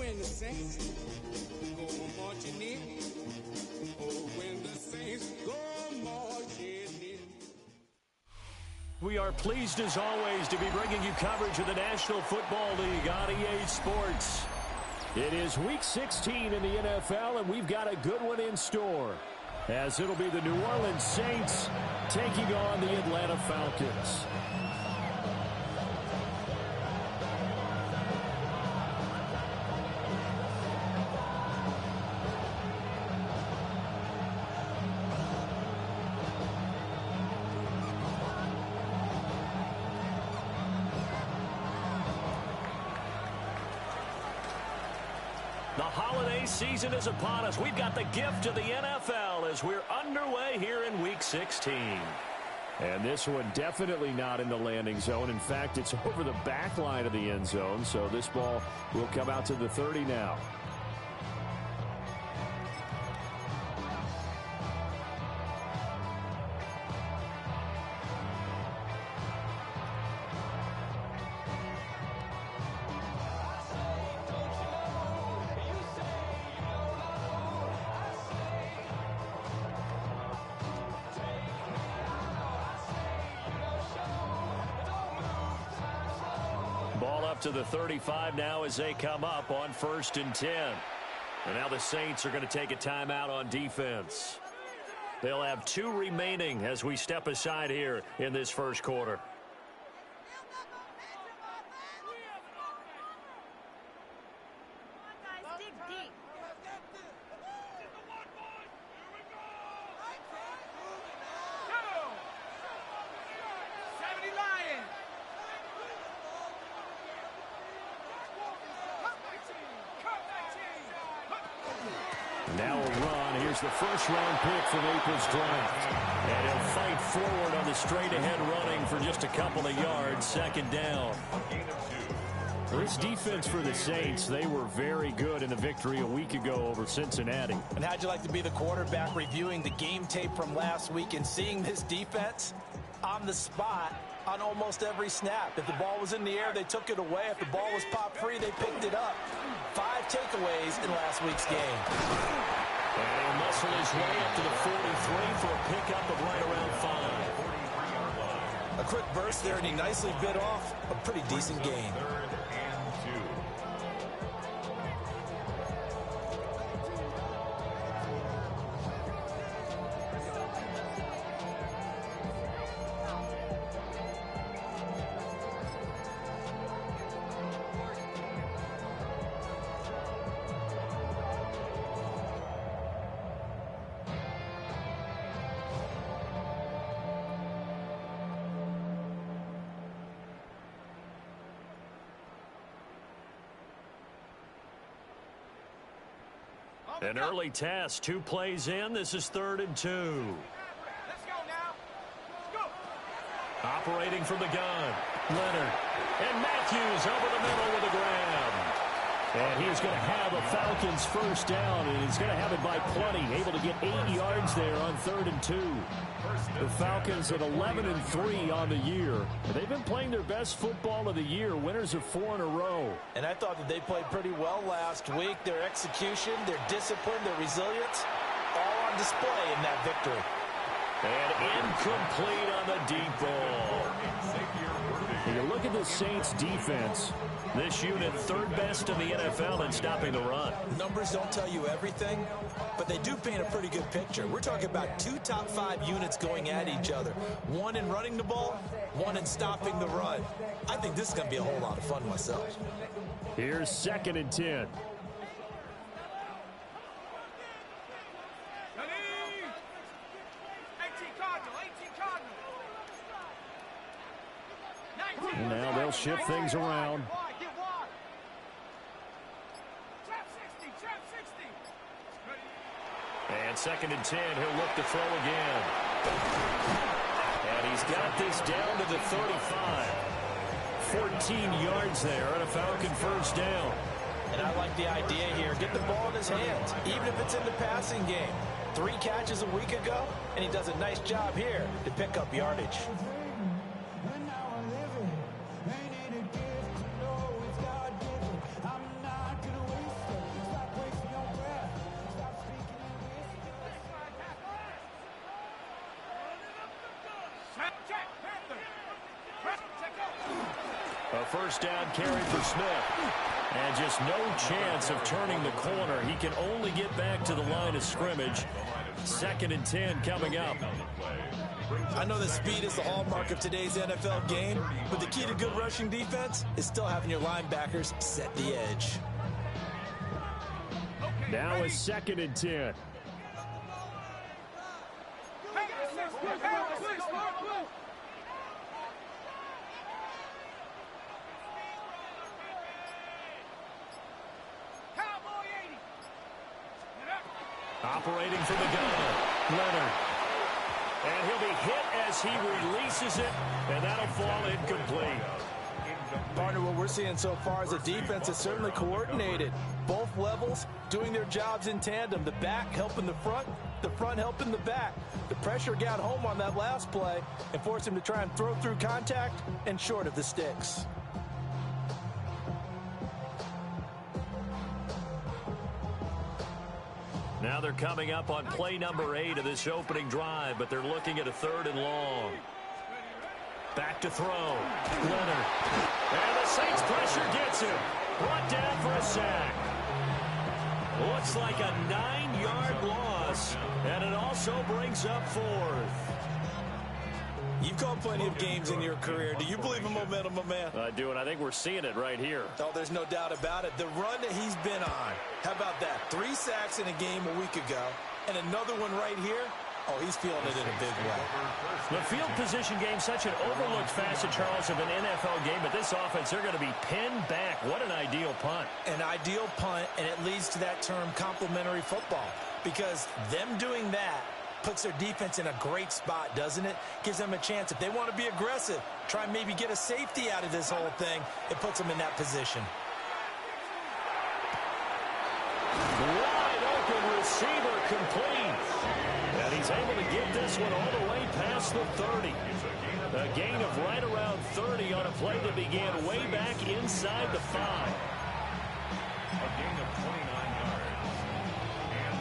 when the saints go marching in. Oh, when the saints go marching in. We are pleased as always to be bringing you coverage of the National Football League on EA Sports. It is Week 16 in the NFL, and we've got a good one in store, as it'll be the New Orleans Saints taking on the Atlanta Falcons. The holiday season is upon us. We've got the gift of the NFL as we're underway here in Week 16. And this one definitely not in the landing zone. In fact, it's over the back line of the end zone, so this ball will come out to the 30 now. Ball up to the 35 now as they come up on 1st and 10. And now the Saints are going to take a timeout on defense. They'll have 2 remaining as we step aside here in this first quarter. Now a run. Here's the first-round pick from April's draft. And he'll fight forward on the straight-ahead running for just a couple of yards. 2nd down. This defense for the Saints, they were very good in the victory a week ago over Cincinnati. And how'd you like to be the quarterback reviewing the game tape from last week and seeing this defense on the spot on almost every snap? If the ball was in the air, they took it away. If the ball was popped free, they picked it up. 5 takeaways in last week's game. And he'll muscle his way up to the 43 for a pickup of right around 5. A quick burst there, and he nicely bit off a pretty decent gain. An early test, 2 plays in. This is 3rd and 2. Let's go now. Let's go. Operating from the gun, Leonard. And Matthews over the middle with a grab. And he's going to have a Falcons first down, and he's going to have it by plenty. Able to get 8 yards there on 3rd and 2. The Falcons at 11-3 on the year. They've been playing their best football of the year, winners of 4 in a row. And I thought that they played pretty well last week. Their execution, their discipline, their resilience, all on display in that victory. And incomplete on the deep ball. When you look at the Saints defense, this unit 3rd best in the NFL in stopping the run. Numbers don't tell you everything, but they do paint a pretty good picture. We're talking about 2 top 5 units going at each other. 1 in running the ball, 1 in stopping the run. I think this is going to be a whole lot of fun myself. Here's 2nd and 10. And now they'll shift things around. And 2nd and 10, he'll look to throw again. And he's got this down to the 35. 14 yards there and a Falcon first down. And I like the idea here. Get the ball in his hands, even if it's in the passing game. 3 catches a week ago, and he does a nice job here to pick up yardage. first down carry for Smith. And just no chance of turning the corner. He can only get back to the line of scrimmage. 2nd and 10 coming up. I know that speed is the hallmark of today's NFL game, but the key to good rushing defense is still having your linebackers set the edge. Now a 2nd and 10. Operating from the gun, Leonard. And he'll be hit as he releases it, and that'll fall incomplete. Partner, what we're seeing so far is the defense is certainly coordinated. Both levels doing their jobs in tandem. The back helping the front helping the back. The pressure got home on that last play and forced him to try and throw through contact and short of the sticks. Now they're coming up on play number 8 of this opening drive, but they're looking at a 3rd and long. Back to throw. Leonard. And the Saints pressure gets him. Brought down for a sack. Looks like a 9-yard loss, and it also brings up 4th. You've called plenty of games in your career. Do you believe in momentum, my man? I do, and I think we're seeing it right here. Oh, there's no doubt about it. The run that he's been on. How about that? 3 sacks in a game a week ago, and another one right here. Oh, he's feeling it in a big way. The field position game, such an overlooked facet, Charles, of an NFL game, but this offense, they're going to be pinned back. What an ideal punt. An ideal punt, and it leads to that term complementary football, because them doing that puts their defense in a great spot, doesn't it? Gives them a chance. If they want to be aggressive, try and maybe get a safety out of this whole thing, it puts them in that position. Wide open receiver complete. And he's able to get this one all the way past the 30. A gain of right around 30 on a play that began way back inside the 5. A gain of 29 yards.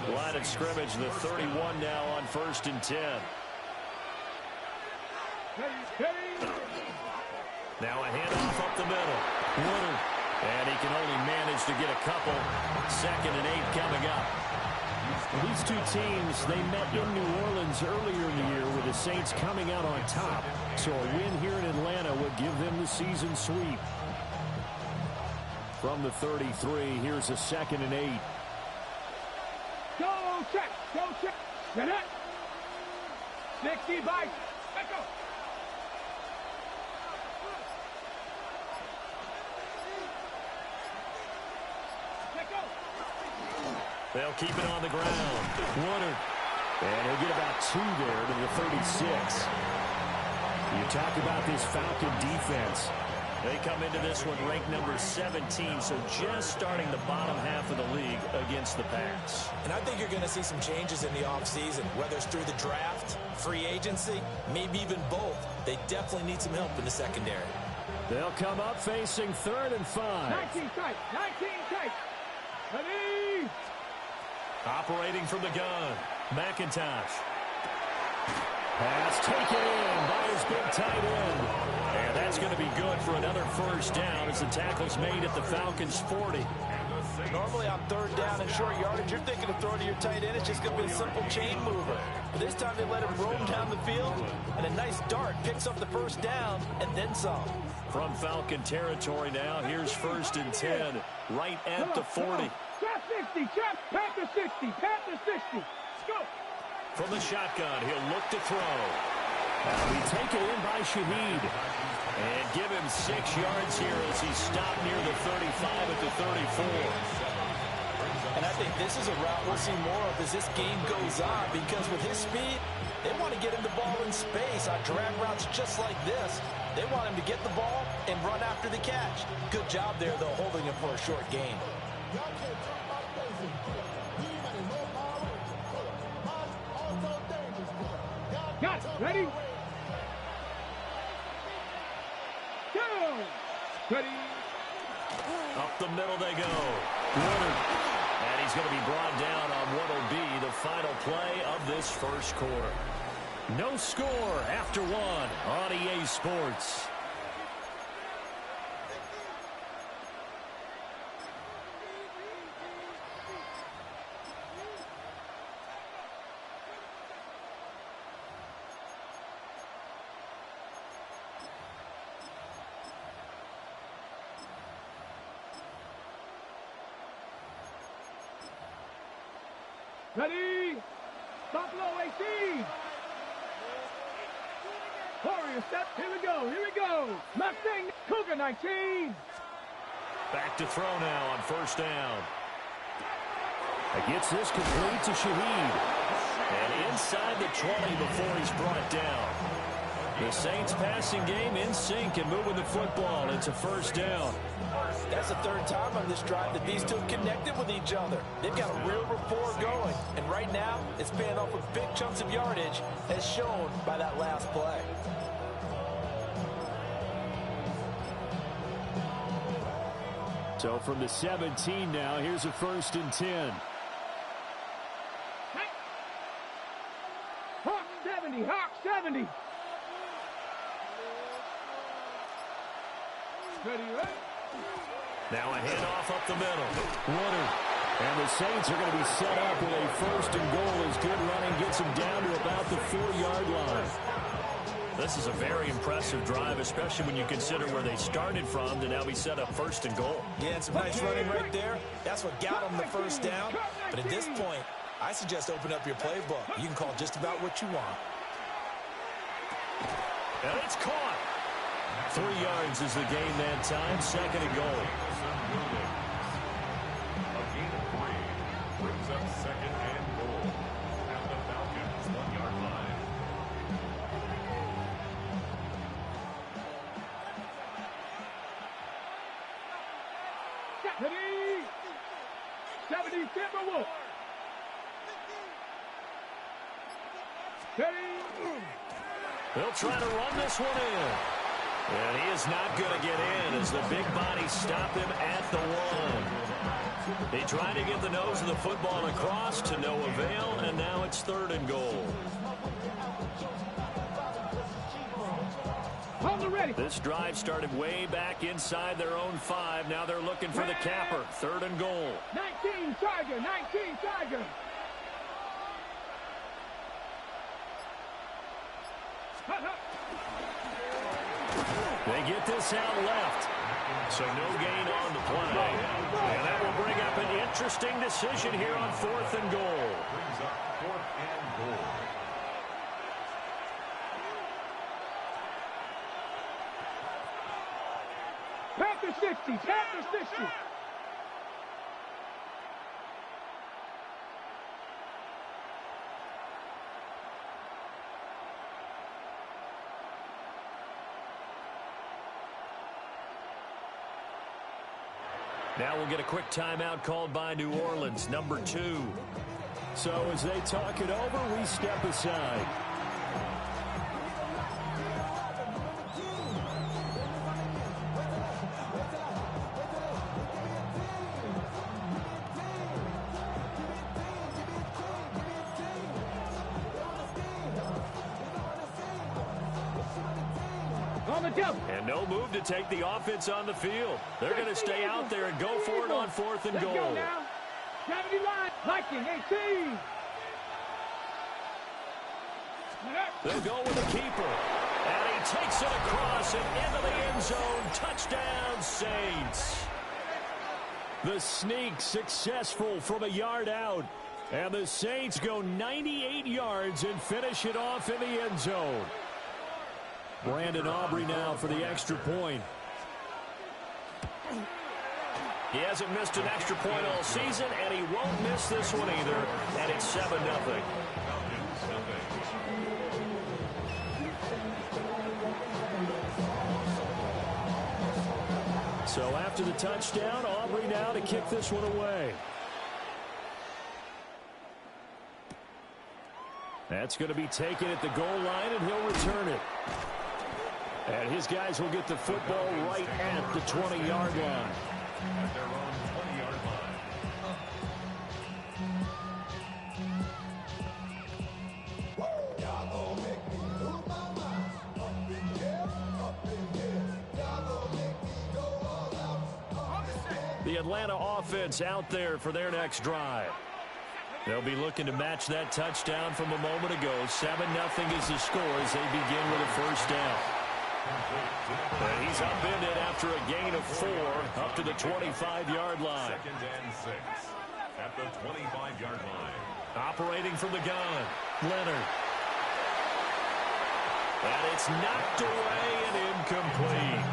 Line of scrimmage, the 31 now on 1st and 10. Now a handoff up the middle. Woodard. And he can only manage to get a couple. 2nd and 8 coming up. These two teams, they met in New Orleans earlier in the year with the Saints coming out on top. So a win here in Atlanta would give them the season sweep. From the 33, here's a 2nd and 8. Go check. Get it. 60 by. Let's go. They'll keep it on the ground. Woodard. And he'll get about 2 there to the 36. You talk about this Falcon defense. They come into this one ranked number 17, so just starting the bottom half of the league against the pass. And I think you're going to see some changes in the offseason, whether it's through the draft, free agency, maybe even both. They definitely need some help in the secondary. They'll come up facing 3rd and 5. 19 tight. Ready? Operating from the gun, McIntosh. Pass taken in by his big tight end. And that's going to be good for another 1st down as the tackle's made at the Falcons' 40. Normally on 3rd down and short yardage, you're thinking of throwing to your tight end. It's just going to be a simple chain mover. But this time they let him roam down the field, and a nice dart picks up the 1st down and then some. From Falcon territory now, here's 1st and 10, right at the 40. Trap 60, pat the 60. Let's go. From the shotgun, he'll look to throw. That'll be taken in by Shaheed. And give him 6 yards here as he's stopped near the 35 at the 34. And I think this is a route we'll see more of as this game goes on, because with his speed, they want to get him the ball in space on drag routes just like this. They want him to get the ball and run after the catch. Good job there, though, holding him for a short gain. Got it. Ready? Go. Ready? Up the middle they go. Woodard. And he's going to be brought down on what will be the final play of this 1st quarter. No score after 1 on EA Sports. Ready? Buffalo 18. Warrior step. Here we go. Here we go. Mustang Cougar 19. Back to throw now on first down. Gets this complete to Shaheed. And inside the 20 before he's brought down. The Saints passing game in sync and moving the football. It's a first down. That's the third time on this drive that these two have connected with each other. They've got a real rapport going. And right now, it's paying off with big chunks of yardage as shown by that last play. So from the 17 now, here's a 1st and 10. Hawk 70. Hawk 70. Ready, right? Now a handoff up the middle. Woodard. And the Saints are going to be set up with a 1st and goal as good running gets them down to about the 4-yard line. This is a very impressive drive, especially when you consider where they started from to now be set up 1st and goal. Yeah, and some nice running right there. That's what got them the first down. But at this point, I suggest open up your playbook. You can call just about what you want. And it's caught. 3 yards is the gain that time. 2nd and goal. A gain of 3 brings up 2nd and goal at the Falcons' 1-yard line. Ready? 70 Timberwolf. Ready? They'll try to run this one in. And he is not going to get in as the big bodies stop him at the 1. They try to get the nose of the football across to no avail, and now it's 3rd and goal. Hold it ready. This drive started way back inside their own 5. Now they're looking for the capper. 3rd and goal. 19 Tiger. 19 Tiger. They get this out left. So no gain on the play. And that will bring up an interesting decision here on 4th and goal. Brings up 4th and goal. Panther 60. Panther 60. Now we'll get a quick timeout called by New Orleans, number 2. So as they talk it over, we step aside. And no move to take the offense on the field. They're going to stay out there and go for it on 4th and goal. Let's go now. 70 line. Viking 18. They'll go with the keeper. And he takes it across and into the end zone. Touchdown, Saints. The sneak successful from a yard out. And the Saints go 98 yards and finish it off in the end zone. Brandon Aubrey now for the extra point. He hasn't missed an extra point all season, and he won't miss this one either. And it's 7-0. So after the touchdown, Aubrey now to kick this one away. That's going to be taken at the goal line, and he'll return it. And his guys will get the football right at the 20-yard line. At their own 20-yard line. The Atlanta offense out there for their next drive. They'll be looking to match that touchdown from a moment ago. 7-0 is the score as they begin with a first down. And he's upended after a gain of 4 up to the 25-yard line. 2nd and 6 at the 25-yard line. Operating from the gun, Leonard. And it's knocked away and incomplete.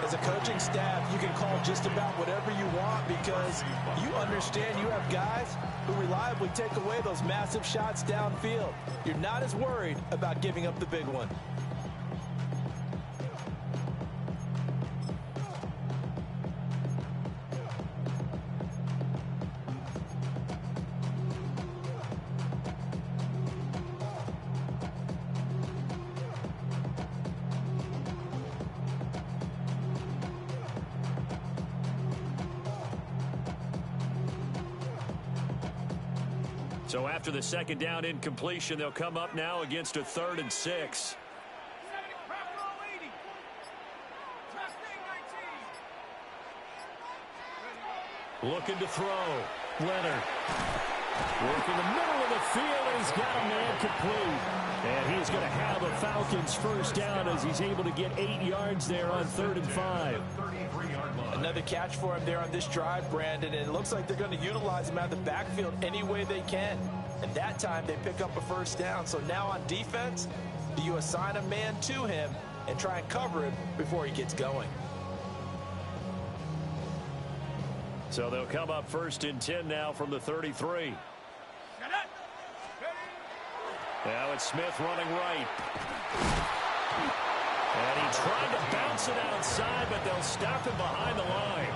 As a coaching staff, you can call just about whatever you want because you understand you have guys who reliably take away those massive shots downfield. You're not as worried about giving up the big one. So after the second down incompletion, they'll come up now against a 3rd and 6. Looking to throw. Leonard. Working the middle of the field. He's got a man complete. And he's going to have a Falcons first down as he's able to get 8 yards there on 3rd and 5. Another catch for him there on this drive, Brandon, and it looks like they're going to utilize him out of the backfield any way they can. And that time they pick up a first down. So now on defense, do you assign a man to him and try and cover him before he gets going? So they'll come up 1st and 10 now from the 33. Now it's Smith running right. And he tried to bounce it outside, but they'll stop him behind the line.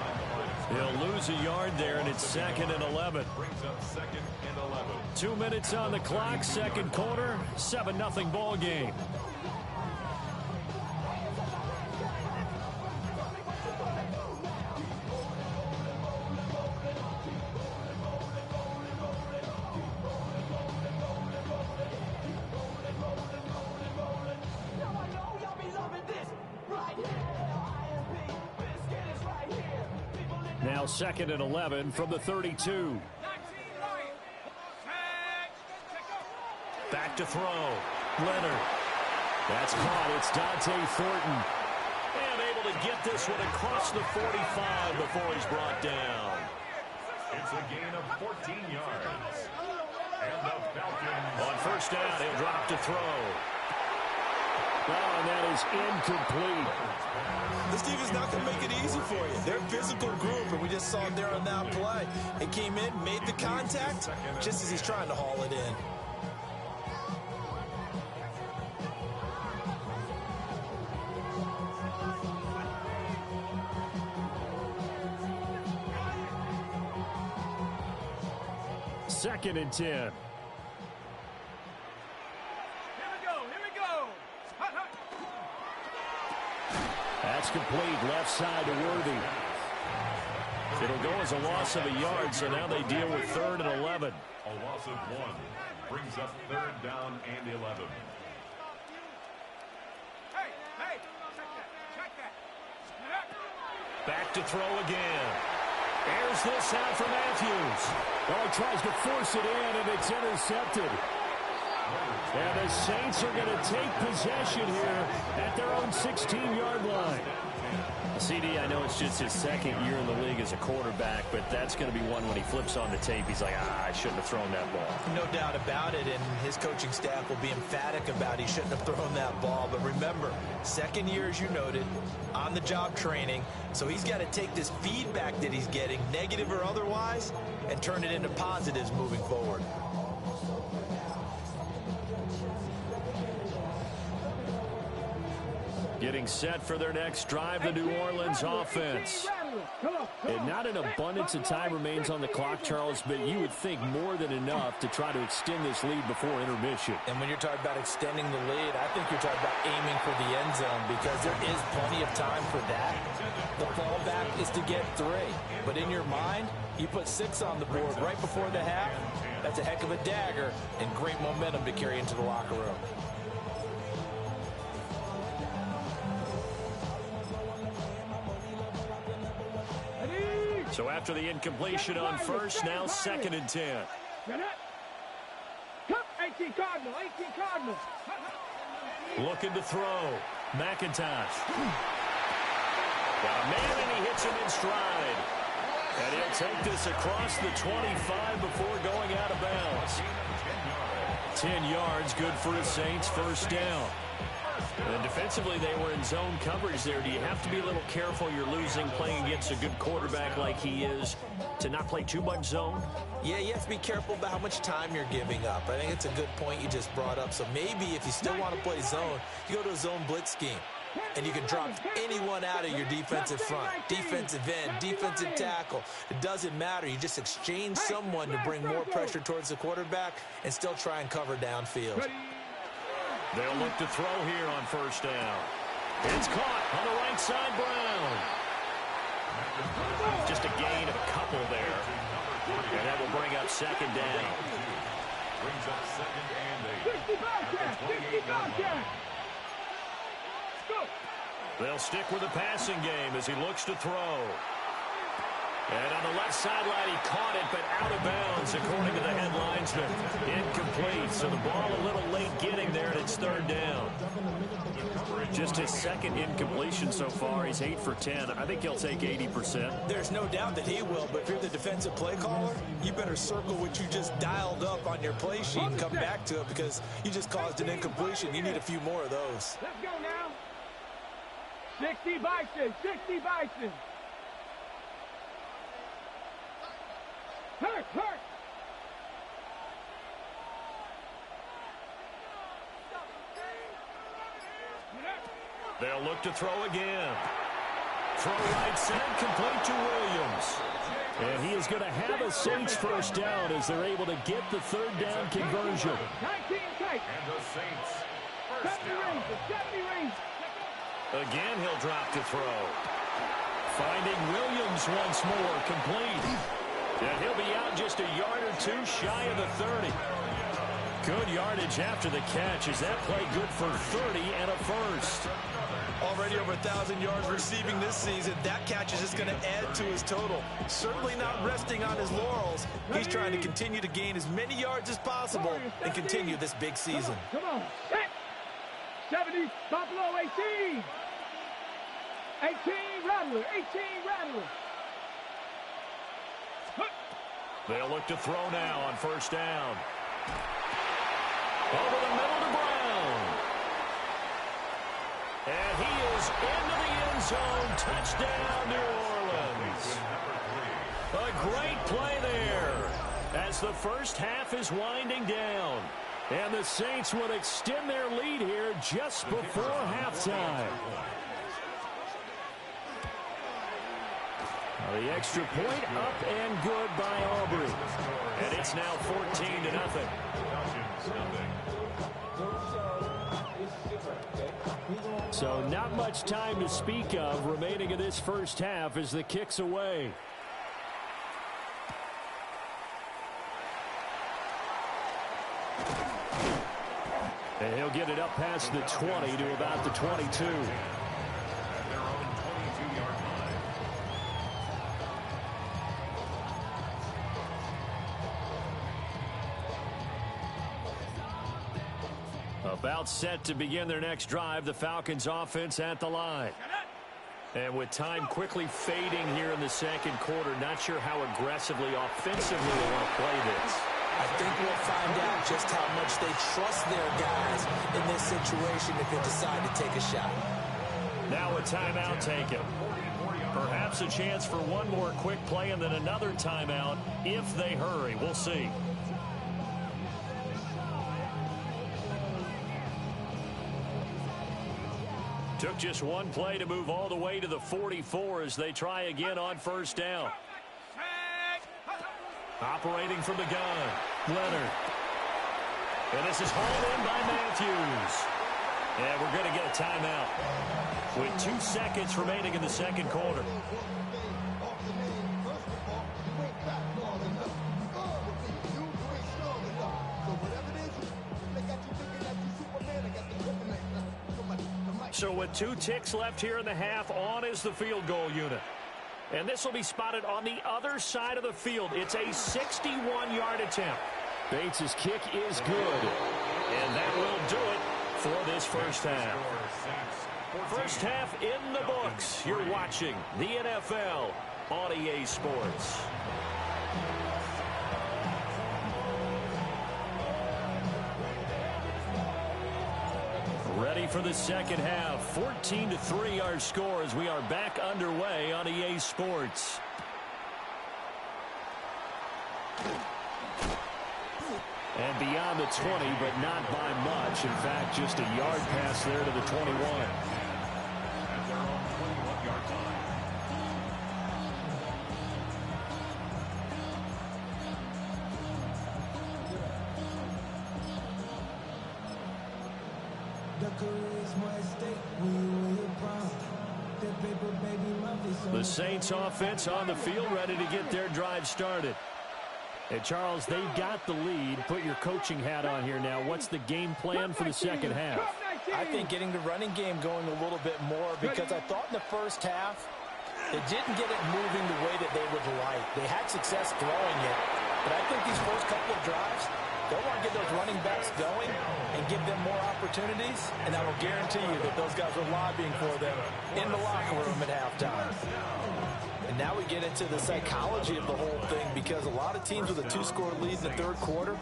He'll lose a yard there, and it's 2nd and 11. Brings up 2nd and 11. 2 minutes on the clock, second quarter, 7-0 ball game. Now 2nd and 11 from the 32. Back to throw. Leonard. That's caught. It's Dante Thornton. And able to get this one across the 45 before he's brought down. It's a gain of 14 yards. And the Falcons. On first down, he'll drop to throw. Oh, and that is incomplete. This defense is not going to make it easy for you. They're a physical group, and we just saw it there on that play. It came in, made the contact, just as he's trying to haul it in. Second and 10. Here we go. That's complete. Left side to Worthy. It'll go as a loss of a yard, so now they deal with 3rd and 11. A loss of 1 brings up 3rd down and 11. Hey, check that. Back to throw again. Airs this out for Matthews. Oh, he tries to force it in, and it's intercepted. And the Saints are going to take possession here at their own 16-yard line. CD, I know it's just his 2nd year in the league as a quarterback, but that's going to be one when he flips on the tape. He's like, I shouldn't have thrown that ball. No doubt about it, and his coaching staff will be emphatic about he shouldn't have thrown that ball. But remember, 2nd year, as you noted, on-the-job training, so he's got to take this feedback that he's getting, negative or otherwise, and turn it into positives moving forward. Getting set for their next drive, the New Orleans offense. And not an abundance of time remains on the clock, Charles, but you would think more than enough to try to extend this lead before intermission. And when you're talking about extending the lead, I think you're talking about aiming for the end zone because there is plenty of time for that. The fallback is to get 3. But in your mind, you put 6 on the board right before the half. That's a heck of a dagger and great momentum to carry into the locker room. So after the incompletion on first, now 2nd and 10. Come, 18 Cardinal. Looking to throw. McIntosh. Got a man, and he hits him in stride. And he'll take this across the 25 before going out of bounds. 10 yards, good for a Saints first down. And defensively, they were in zone coverage there. Do you have to be a little careful? You're losing playing against a good quarterback like he is to not play too much zone? Yeah, you have to be careful about how much time you're giving up. I think it's a good point you just brought up. So maybe if you still want to play zone, you go to a zone blitz scheme. And you can drop anyone out of your defensive front, defensive end, defensive tackle. It doesn't matter. You just exchange someone to bring more pressure towards the quarterback and still try and cover downfield. They'll look to throw here on first down. It's caught on the right side, Brown. Just a gain of a couple there. And that will bring up second down. Brings up second and 8. 65 count. They'll stick with the passing game as he looks to throw. And on the left sideline, he caught it, but out of bounds, according to the head linesman. Incomplete, so the ball a little late getting there, and it's third down. Just his second incompletion so far. He's 8 for 10. I think he'll take 80%. There's no doubt that he will, but if you're the defensive play caller, you better circle what you just dialed up on your play sheet and come back to it because you just caused an incompletion. You need a few more of those. Let's go now. 60 Bison, 60 Bison. Hurt. They'll look to throw again. Throw right side, complete to Williams. And he is going to have a Saints first down as they're able to get the third down conversion. 19 tight. And the Saints first 70 down. range, 70 range. Again, he'll drop to throw. Finding Williams once more, complete. And he'll be out just a yard or two shy of the 30. Good yardage after the catch. Is that play good for 30 and a first? Already over 1,000 yards receiving this season. That catch is just going to add to his total. Certainly not resting on his laurels. He's trying to continue to gain as many yards as possible and continue this big season. Come on. 70, Buffalo 18. 18, Rattler, 18, Rattler. They'll look to throw now on first down. Over the middle to Brown. And he is into the end zone. Touchdown, New Orleans. A great play there as the first half is winding down. And the Saints will extend their lead here just before halftime. The extra point up and good by Aubrey. And it's now 14-0. So not much time to speak of remaining in this first half as the kick's away. And he'll get it up past the 20 to about the 22. About set to begin their next drive, the Falcons offense at the line. And with time quickly fading here in the second quarter, not sure how aggressively, offensively they want to play this. I think we'll find out just how much they trust their guys in this situation if they decide to take a shot. Now a timeout taken. Perhaps a chance for one more quick play and then another timeout if they hurry. We'll see. Took just one play to move all the way to the 44 as they try again on first down. Operating from the gun, Leonard. And this is hauled in by Matthews. And we're going to get a timeout with 2 seconds remaining in the second quarter. So with 2 ticks left here in the half, on is the field goal unit. And this will be spotted on the other side of the field. It's a 61-yard attempt. Bates' kick is good. And that will do it for this first half. First half in the books. You're watching the NFL on EA Sports. ready for the second half. 14-3 our score as we are back underway on EA Sports. And beyond the 20, but not by much. In fact, just a yard pass there to the 21. At their own 21-yard line. The Saints offense on the field, ready to get their drive started. And Charles, they've got the lead. Put your coaching hat on here now. What's the game plan for the second half? I think getting the running game going a little bit more, because I thought in the first half they didn't get it moving the way that they would like. They had success throwing it, but I think these first couple of drives, they'll want to get those running backs going and give them more opportunities, and I will guarantee you that those guys are lobbying for them in the locker room at halftime. And now we get into the psychology of the whole thing, because a lot of teams with a 2-score lead in the third quarter,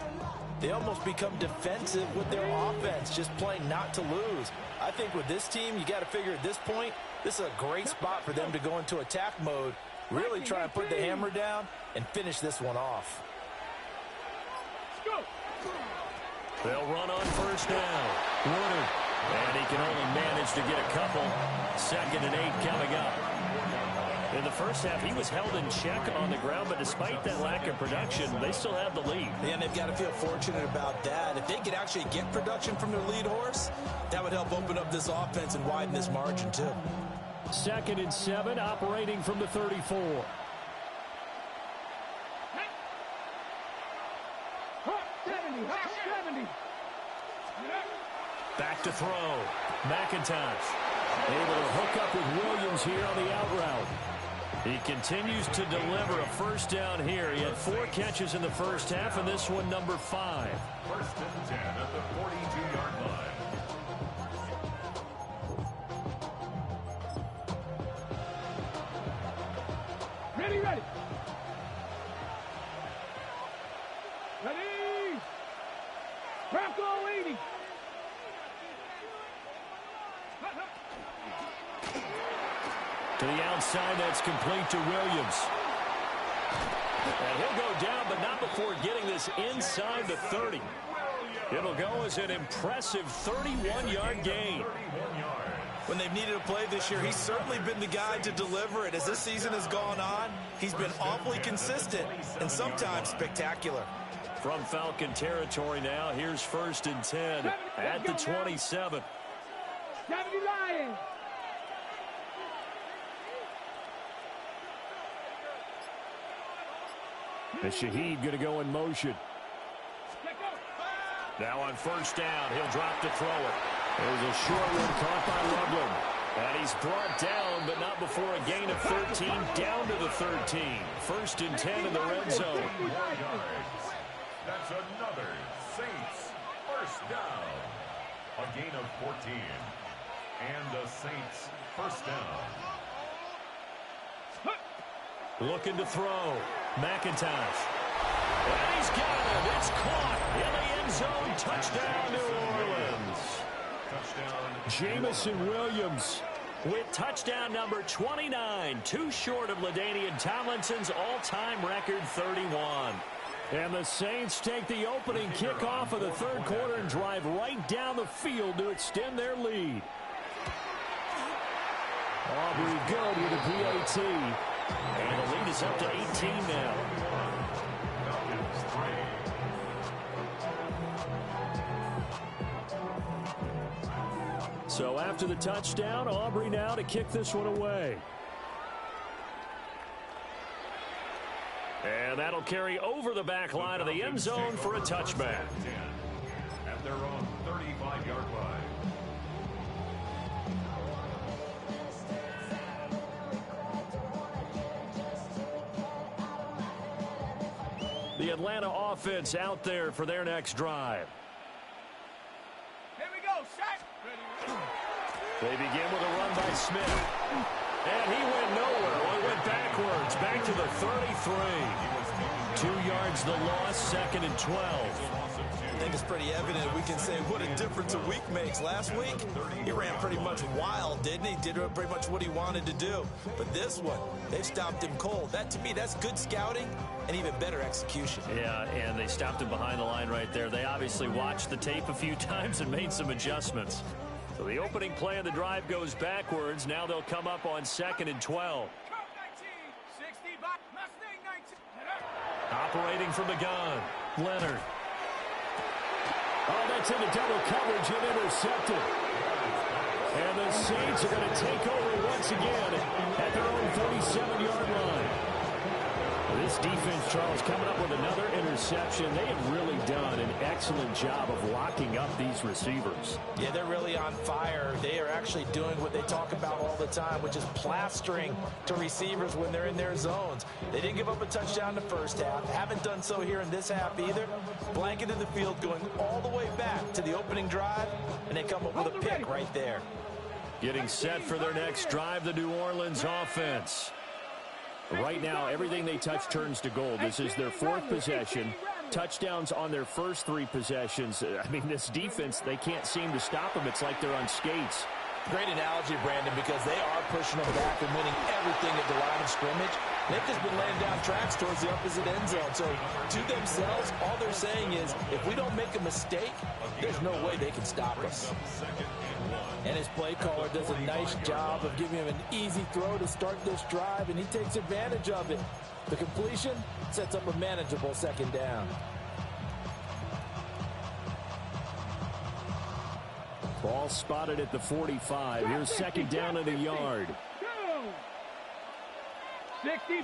they almost become defensive with their offense, just playing not to lose. I think with this team, you got to figure at this point, this is a great spot for them to go into attack mode, really try and put the hammer down and finish this one off. They'll run on first down. Woodard. And he can only manage to get a couple. 2nd and 8 coming up. In the first half, he was held in check on the ground, but despite that lack of production, they still have the lead. And they've got to feel fortunate about that. If they could actually get production from their lead horse, that would help open up this offense and widen this margin too. 2nd and 7, operating from the 34. Back to throw. McIntosh able to hook up with Williams here on the out route. He continues to deliver a first down here. He had 4 catches in the first half, and this one number 5. 1st and 10 at the 42-yard line. Ready. Ready. Bronco 80. To the outside, that's complete to Williams. And he'll go down, but not before getting this inside the 30. It'll go as an impressive 31-yard gain. When they've needed a play this year, he's certainly been the guy to deliver it. As this season has gone on, he's been awfully consistent and sometimes spectacular. From Falcon territory now, here's 1st and 10 at the 27. 70 Lions. And Shaheed going to go in motion. Now on first down, he'll drop to throw it. There's a short one caught by Loveland. And he's brought down, but not before a gain of 13, down to the 13. 1st and 10 in the red zone. That's another Saints first down. A gain of 14. And the Saints first down. Looking to throw. McIntosh. And he's got it. It's caught in the end zone. Touchdown, New Orleans. Touchdown. Jamison Williams with touchdown number 29. Too short of LaDainian Tomlinson's all-time record 31. And the Saints take the opening kickoff of the third quarter and drive right down the field to extend their lead. Aubrey good with a PAT. And the lead is up to 18 now. So after the touchdown, Aubrey now to kick this one away. And that'll carry over the back line of the end zone for a touchback. At their own 35-yard line. The Atlanta offense out there for their next drive. Here we go, shot. They begin with a run by Smith. And he went nowhere. Well, he went backwards, back to the 33. 2 yards the loss, 2nd and 12. I think it's pretty evident we can say what a difference a week makes. Last week, he ran pretty much wild, didn't he? Did pretty much what he wanted to do. But this one, they've stopped him cold. That, to me, that's good scouting and even better execution. Yeah, and they stopped him behind the line right there. They obviously watched the tape a few times and made some adjustments. So the opening play of the drive goes backwards. Now they'll come up on 2nd and 12. Operating from the gun, Leonard. Oh, that's into double coverage and intercepted. And the Saints are going to take over once again at their own 37-yard line. This defense, Charles, coming up with another interception. They have really done an excellent job of locking up these receivers. Yeah, they're really on fire. They are actually doing what they talk about all the time, which is plastering to receivers when they're in their zones. They didn't give up a touchdown in the first half. Haven't done so here in this half either. Blanketed the field going all the way back to the opening drive, and they come up with a pick right there. Getting set for their next drive, the New Orleans offense. Right now, everything they touch turns to gold. This is their 4th possession. Touchdowns on their first 3 possessions. I mean, this defense, they can't seem to stop them. It's like they're on skates. Great analogy, Brandon, because they are pushing them back and winning everything at the line of scrimmage. They've just been laying down tracks towards the opposite end zone. So, to themselves, all they're saying is, if we don't make a mistake, there's no way they can stop us. And his play caller does a nice job of giving him an easy throw to start this drive, and he takes advantage of it. The completion sets up a manageable 2nd down. Ball spotted at the 45. Here's 2nd down and a yard. 60.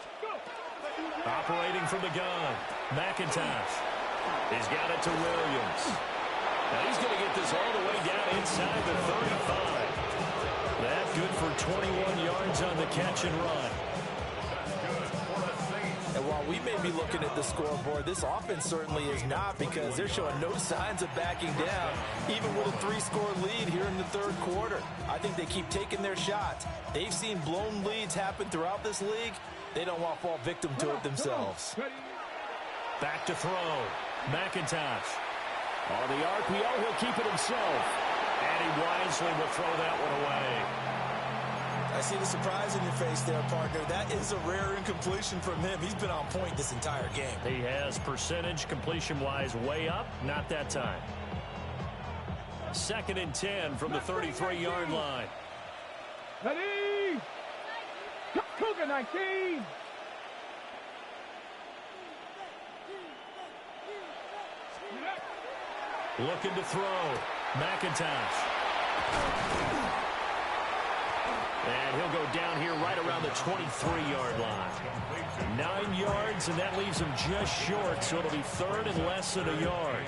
Operating from the gun, McIntosh. He's got it to Williams. Now he's going to get this all the way down inside the 35. That good for 21 yards on the catch and run. And while we may be looking at the scoreboard, this offense certainly is not, because they're showing no signs of backing down, even with a 3-score lead here in the 3rd quarter. I think they keep taking their shots. They've seen blown leads happen throughout this league. They don't want to fall victim to it themselves. Back to throw. McIntosh. On the RPO, he'll keep it himself. And he wisely will throw that one away. I see the surprise in your face there, partner. That is a rare incompletion from him. He's been on point this entire game. He has percentage completion-wise way up. Not that time. 2nd and 10 from the 33-yard line. Ready? Cougar 19. Looking to throw. McIntosh. And he'll go down here right around the 23-yard line. 9 yards, and that leaves him just short, so it'll be 3rd and less than a yard.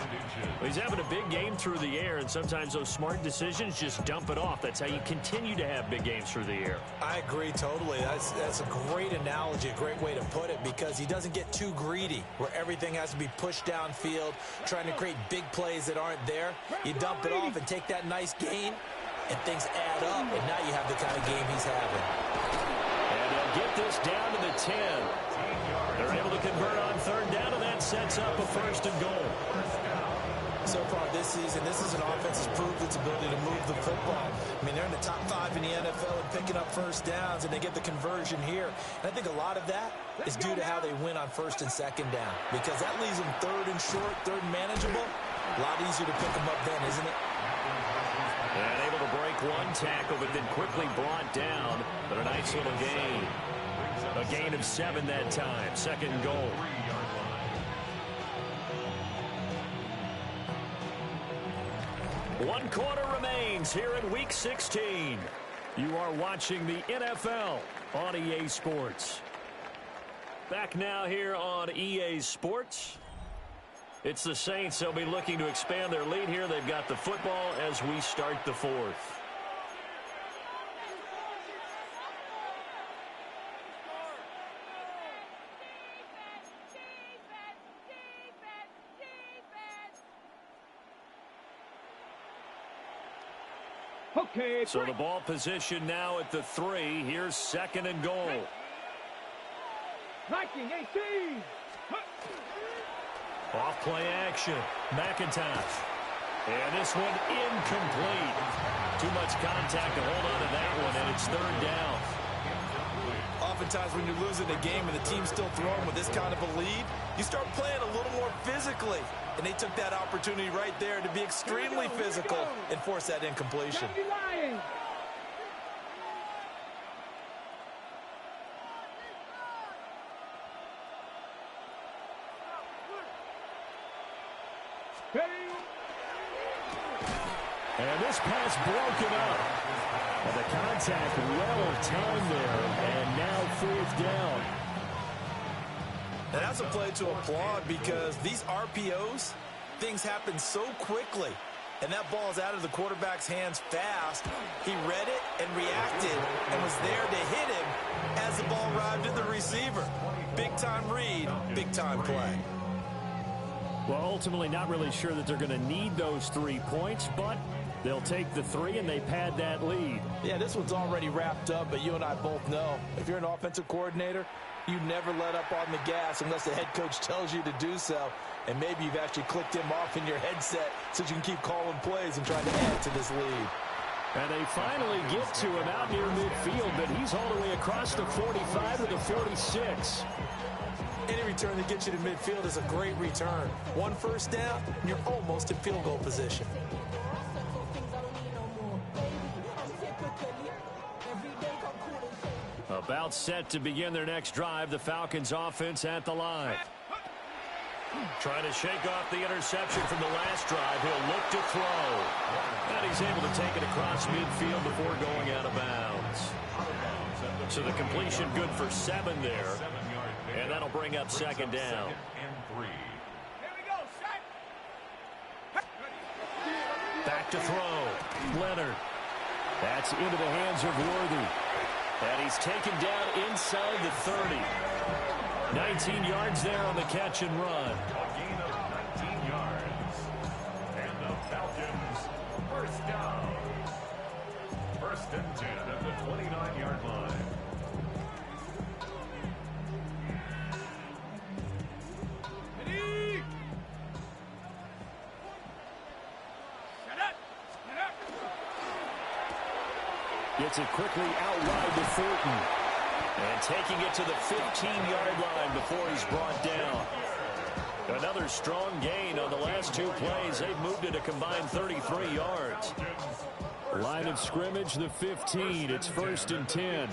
Well, he's having a big game through the air, and sometimes those smart decisions just dump it off. That's how you continue to have big games through the air. I agree totally. That's a great analogy, a great way to put it, because he doesn't get too greedy where everything has to be pushed downfield, trying to create big plays that aren't there. You dump it off and take that nice gain, and things add up, and now you have the kind of game he's having. And they'll get this down to the 10. They're able to convert on 3rd down, and that sets up a 1st and goal. So far this season, this is an offense that's proved its ability to move the football. I mean, they're in the top 5 in the NFL and picking up 1st downs, and they get the conversion here. And I think a lot of that is due to how they win on 1st and 2nd down, because that leaves them 3rd and short, 3rd and manageable. A lot easier to pick them up then, isn't it? And able to break one tackle, but then quickly brought down. But a nice little gain. A gain of 7 that time. 2nd and goal. One quarter remains here in Week 16. You are watching the NFL on EA Sports. Back now here on EA Sports. It's the Saints. They'll be looking to expand their lead here. They've got the football as we start the 4th. Okay. So the ball position now at the 3. Here's 2nd and goal. 19, 18. Off play action. McIntosh. And this one incomplete. Too much contact to hold on to that one, and it's third down. Oftentimes when you're losing a game and the team's still throwing with this kind of a lead, you start playing a little more physically. And they took that opportunity right there to be extremely physical and force that incompletion. And this pass broken up. And the contact well timed there, and now fourth down. And that's a play to applaud because these RPOs, things happen so quickly. And that ball is out of the quarterback's hands fast. He read it and reacted and was there to hit him as the ball arrived at the receiver. Big-time read, big-time play. Well, ultimately not really sure that they're going to need those 3 points, but they'll take the 3 and they pad that lead. Yeah, this one's already wrapped up, but you and I both know if you're an offensive coordinator, you never let up on the gas unless the head coach tells you to do so. And maybe you've actually clicked him off in your headset so you can keep calling plays and trying to add to this lead. And they finally get to him out near midfield, but he's all the way across the 45 to the 46. Any return that gets you to midfield is a great return. One first down, and you're almost in field goal position. About set to begin their next drive, the Falcons offense at the line. Trying to shake off the interception from the last drive. He'll look to throw. And he's able to take it across midfield before going out of bounds. So the completion good for 7 there. And that'll bring up second down. Back to throw. Leonard. That's into the hands of Worthy. And he's taken down inside the 30. 19 yards there on the catch and run. A gain of 19 yards. And the Falcons, first down. First and 10 at the 29-yard line. Gets it quickly out wide to Thornton. And taking it to the 15-yard line before he's brought down. Another strong gain on the last 2 plays. They've moved it a combined 33 yards. Line of scrimmage, the 15. It's first and 10.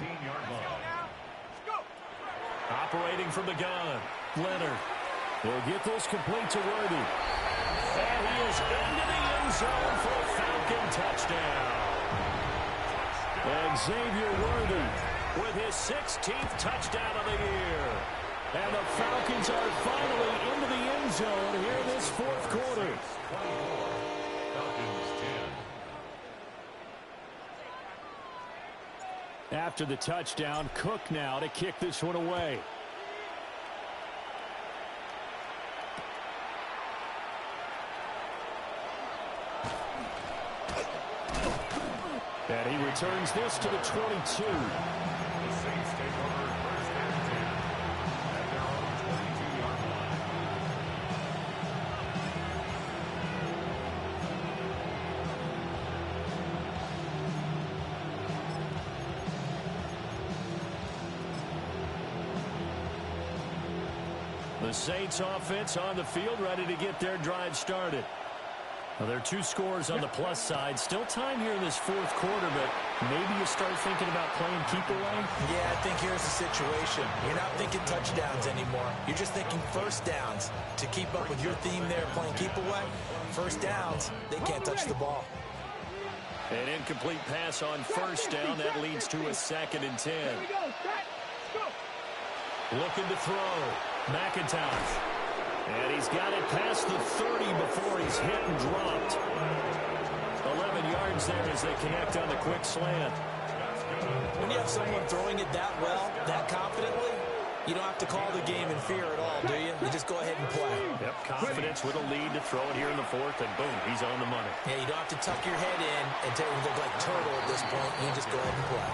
Operating from the gun, Leonard. He'll get this complete to Worthy. And he is into the end zone for a Falcon touchdown. And Xavier Worthy with his 16th touchdown of the year. And the Falcons are finally into the end zone here in this fourth quarter. After the touchdown, Cook now to kick this one away. And he returns this to the 22. The Saints take over first and 10 at their own 22-yard line. The Saints offense on the field, ready to get their drive started. Well, there are 2 scores on the plus side. Still time here in this fourth quarter, but maybe you start thinking about playing keep away? Yeah, I think here's the situation. You're not thinking touchdowns anymore. You're just thinking first downs. To keep up with your theme there, playing keep away, first downs, they can't touch the ball. An incomplete pass on first down. That leads to a second and 10. Looking to throw. McIntosh. And he's got it past the 30 before he's hit and dropped. 11 yards there as they connect on the quick slant. When you have someone throwing it that well, that confidently, you don't have to call the game in fear at all, do you? You just go ahead and play. Yep, confidence with a lead to throw it here in the fourth, and boom, he's on the money. Yeah, you don't have to tuck your head in and look like turtle at this point. You just go ahead and play.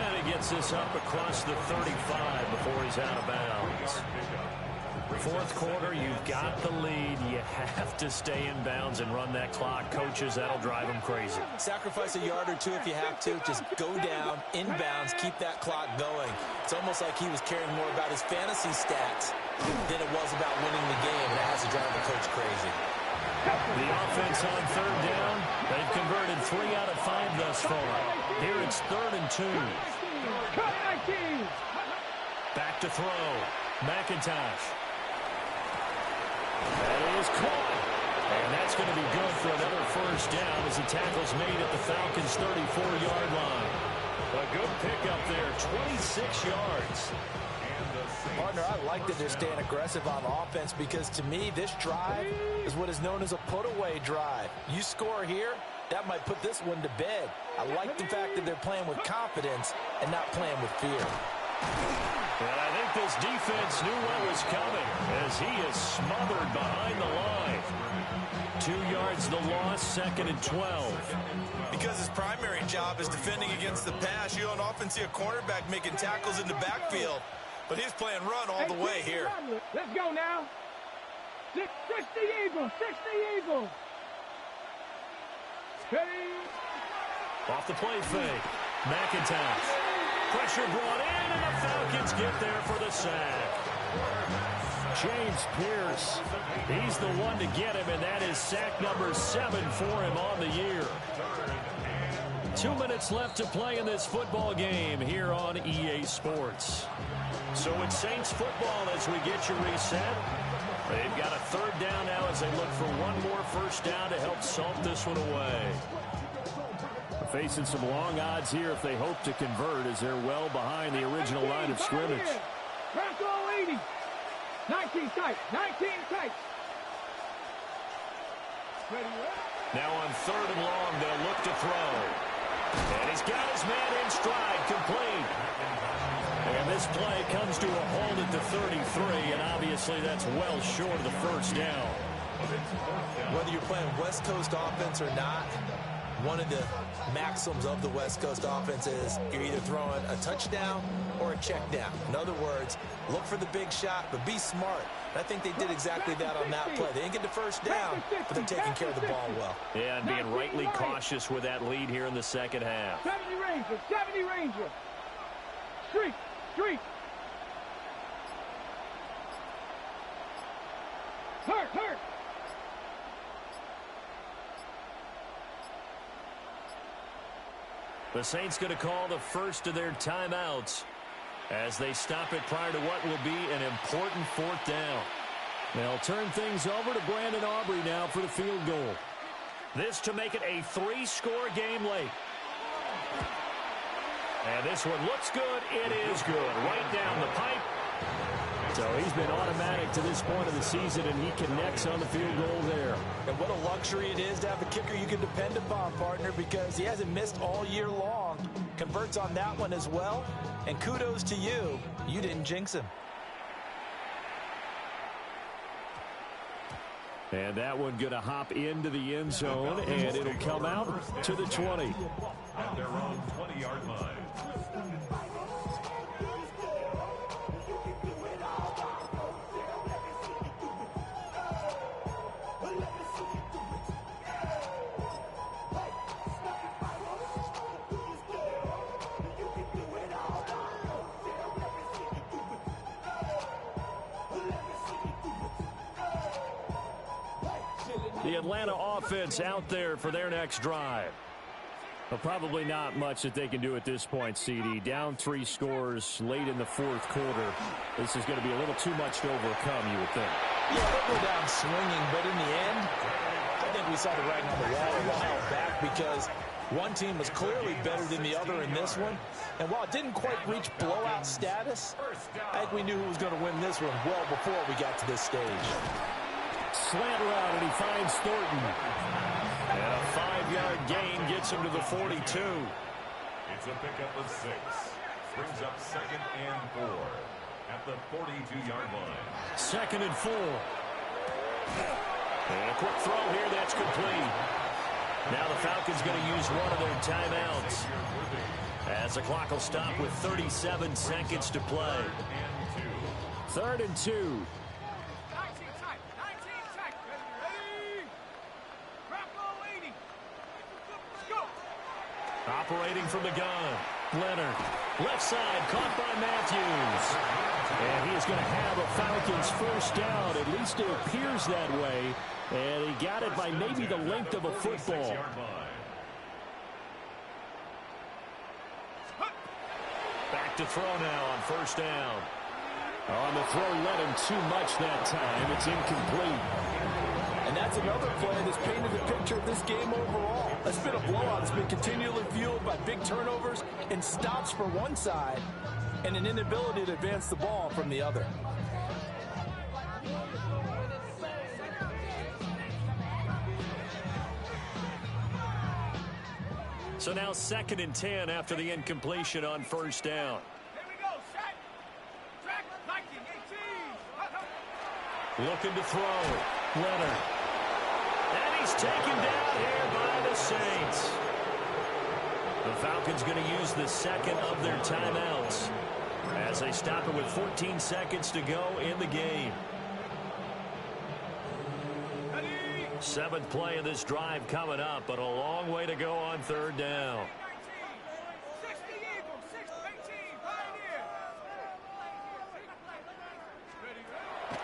And he gets this up across the 35 before he's out of bounds. Fourth quarter, you've got the lead. You have to stay in bounds and run that clock. Coaches, that'll drive them crazy. Sacrifice a yard or two if you have to. Just go down, inbounds, keep that clock going. It's almost like he was caring more about his fantasy stats than it was about winning the game. That has to drive the coach crazy. The offense on third down, they've converted 3 out of 5 thus far. Here it's 3rd and 2. Back to throw. McIntosh. That is caught. And that's going to be good for another first down as the tackle's made at the Falcons' 34-yard line. A good pickup there, 26 yards. Partner, I like that they're staying aggressive on offense because, to me, this drive is what is known as a put-away drive. You score here, that might put this one to bed. I like the fact that they're playing with confidence and not playing with fear. And I think this defense knew what was coming as he is smothered behind the line. 2 yards the loss, 2nd and 12. Because his primary job is defending against the pass, you don't often see a cornerback making tackles in the backfield. But he's playing run all the way here. Let's go now. 60 Eagles, 60 Eagles. Ready? Off the play fake. McIntosh. Pressure brought in, and the Falcons get there for the sack. James Pierce, he's the one to get him, and that is sack number 7 for him on the year. 2 minutes left to play in this football game here on EA Sports. So it's Saints football as we get you reset. They've got a 3rd down now as they look for one more first down to help salt this one away. They're facing some long odds here if they hope to convert as they're well behind the original line of scrimmage. Back all 80. 19 tight. 19 tight. Now on 3rd and long, they'll look to throw. And he's got his man in stride, complete. And this play comes to a hold at the 33, and obviously that's well short of the first down. Whether you're playing West Coast offense or not, one of the maxims of the West Coast offense is you're either throwing a touchdown or a check down. In other words, look for the big shot, but be smart. And I think they did exactly that on that play. They didn't get the first down, but they're taking care of the ball well. Yeah, and being rightly cautious with that lead here in the second half. 70 Ranger, 70 Ranger. Streak, streak. Hurt, hurt. The Saints going to call the first of their timeouts as they stop it prior to what will be an important 4th down. They'll turn things over to Brandon Aubrey now for the field goal. This to make it a 3-score game late. And this one looks good. It is good. Right down the pipe. So he's been automatic to this point of the season, and he connects on the field goal there. And what a luxury it is to have a kicker you can depend upon, partner, because he hasn't missed all year long. Converts on that one as well. And kudos to you. You didn't jinx him. And that one going to hop into the end zone, and it'll come out to the 20. At their own 20-yard line. The Atlanta offense out there for their next drive. But probably not much that they can do at this point, CD. Down 3 scores late in the 4th quarter. This is going to be a little too much to overcome, you would think. Yeah, they'll go down swinging, but in the end, I think we saw the writing on the wall a while back because one team was clearly better than the other in this one. And while it didn't quite reach blowout status, I think we knew who was going to win this one well before we got to this stage. Slant route, and he finds Thornton. And a 5-yard gain gets him to the 42. It's a pickup of 6. Brings up 2nd and 4 at the 42-yard line. 2nd and 4. And a quick throw here, that's complete. Now the Falcons going to use one of their timeouts as the clock will stop with 37 seconds to play. 3rd and 2. Operating from the gun, Leonard. Left side, caught by Matthews. And he is going to have a Falcons first down. At least it appears that way. And he got it by maybe the length of a football. Back to throw now on first down. On the throw, let him too much that time. It's incomplete. And that's another play that's painted the picture of this game overall. It's been a blowout. It's been continually fueled by big turnovers and stops for one side and an inability to advance the ball from the other. So now 2nd and 10 after the incompletion on first down. Here we go, set. Track, 19, 18. Looking to throw. Leonard. And he's taken down here by the Saints. The Falcons going to use the second of their timeouts as they stop it with 14 seconds to go in the game. 7th play of this drive coming up, but a long way to go on 3rd down. 60 Eagles, 18, Pioneer.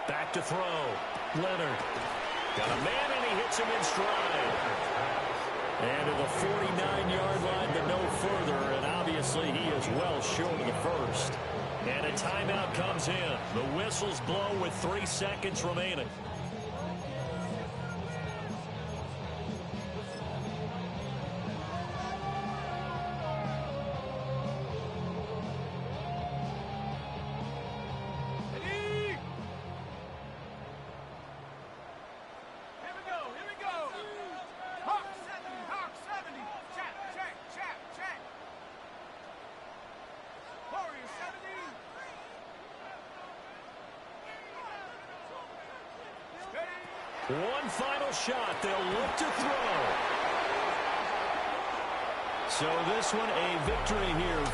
Back to throw. Leonard. Got a man, and he hits him in stride. And to the 49-yard line, but no further. And obviously, he is well short of the first. And a timeout comes in. The whistles blow with 3 seconds remaining. One final shot. They'll look to throw. So this one a victory here for